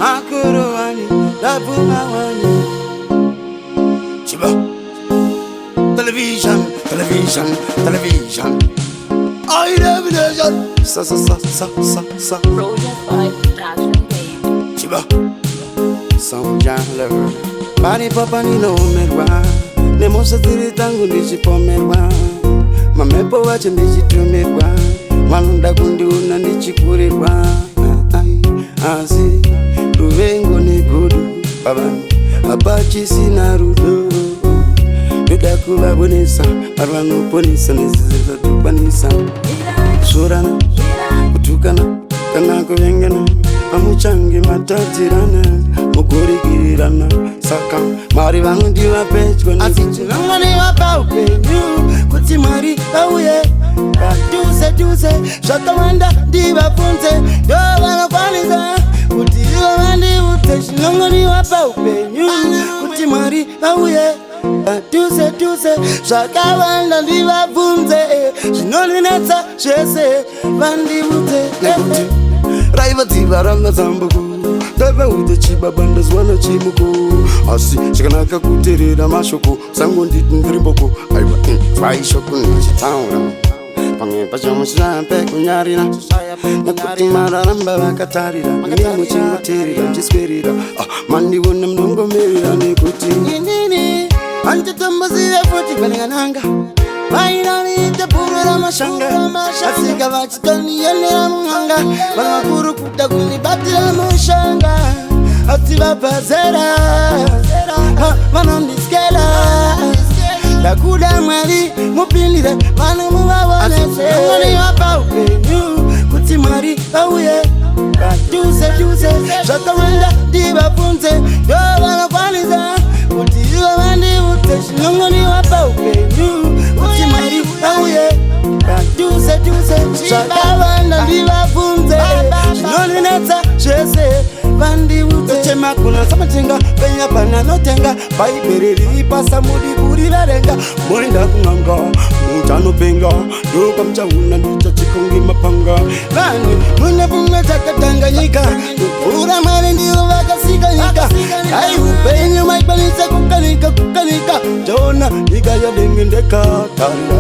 makuru wani labuma wani Chiba television I love it sa Project 5 Production Game. Chiba some jangler bari papa ni no merwa ne mosa tiri tangu ndichipomerwa mamepo wache ndichitumirwa malunda kundiuna ndichikurirwa asi ruvengo negodu pavanhu apachisina rudo ndoda kuvabonesa vari vanoponesa nezizvatukwanisa kusorana kutukana kana kuvengana amuchange matadzirana mugorikirirana saka mari vanondiva pedyo asi tinongoniva paupenyu kuti mwari auye padhuze zvakawanda ndivabvunze ndo vanokwanisa kuti ivo vandivudze chinongoniva paupenyu kuti mwari auye padhuze zvakawanda ndivabvunze zvinondinetsa zvese vandivudze raiva dziva ranga zambuku ndavaude chibaba ndazwana chimuku asi chakanaka kuteerera mashoko sango nditi ndirimboko aiwa twaishoko ndichitaura pamwe pacho mushampe kunyarira nekuti mararamba vakatarira imi muchingoteerera muchiswerera mandiona munongomerera nekuti inini handitombozire futi kwenengananga vainaniite purura mashanga asika vachitoniyenera mung'anga vana vakuru kuda kunibatira mushanga ati vabvazera vanondiskela ndakuda mwari mupindire vanhu muvavonezongoniva paupenyu kuti mwari auye padhuze zvakawanda ndivabvunze ndo vanokwanisa kuti ivo vandivudze chinongoniva paupenyu kuti mwari auye padhuze zvakawanda ndivabvunze zvinondinetsa zvese vandivudze chemakuna samatenga penyapana notenga bhaibheri ripasa mudi kuriverenga moenda kun'anga muchanopenga ndokamuchauna ndichachikonge mapanga vanhu mune vumwe takatanganyika kupfuura mwari ndivo vakasika nyika dai upenyu maikwanise kukanika jona nyika yadengendeka tarira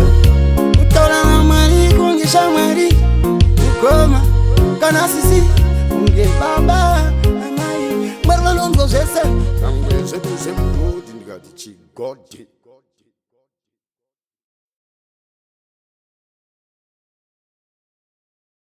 kutaura namwari kungisha mwari kukoma kana sisi kunge baba amai mwari vanonzwa zvese Kangwe zvedu zvemugodi ndikati chigodi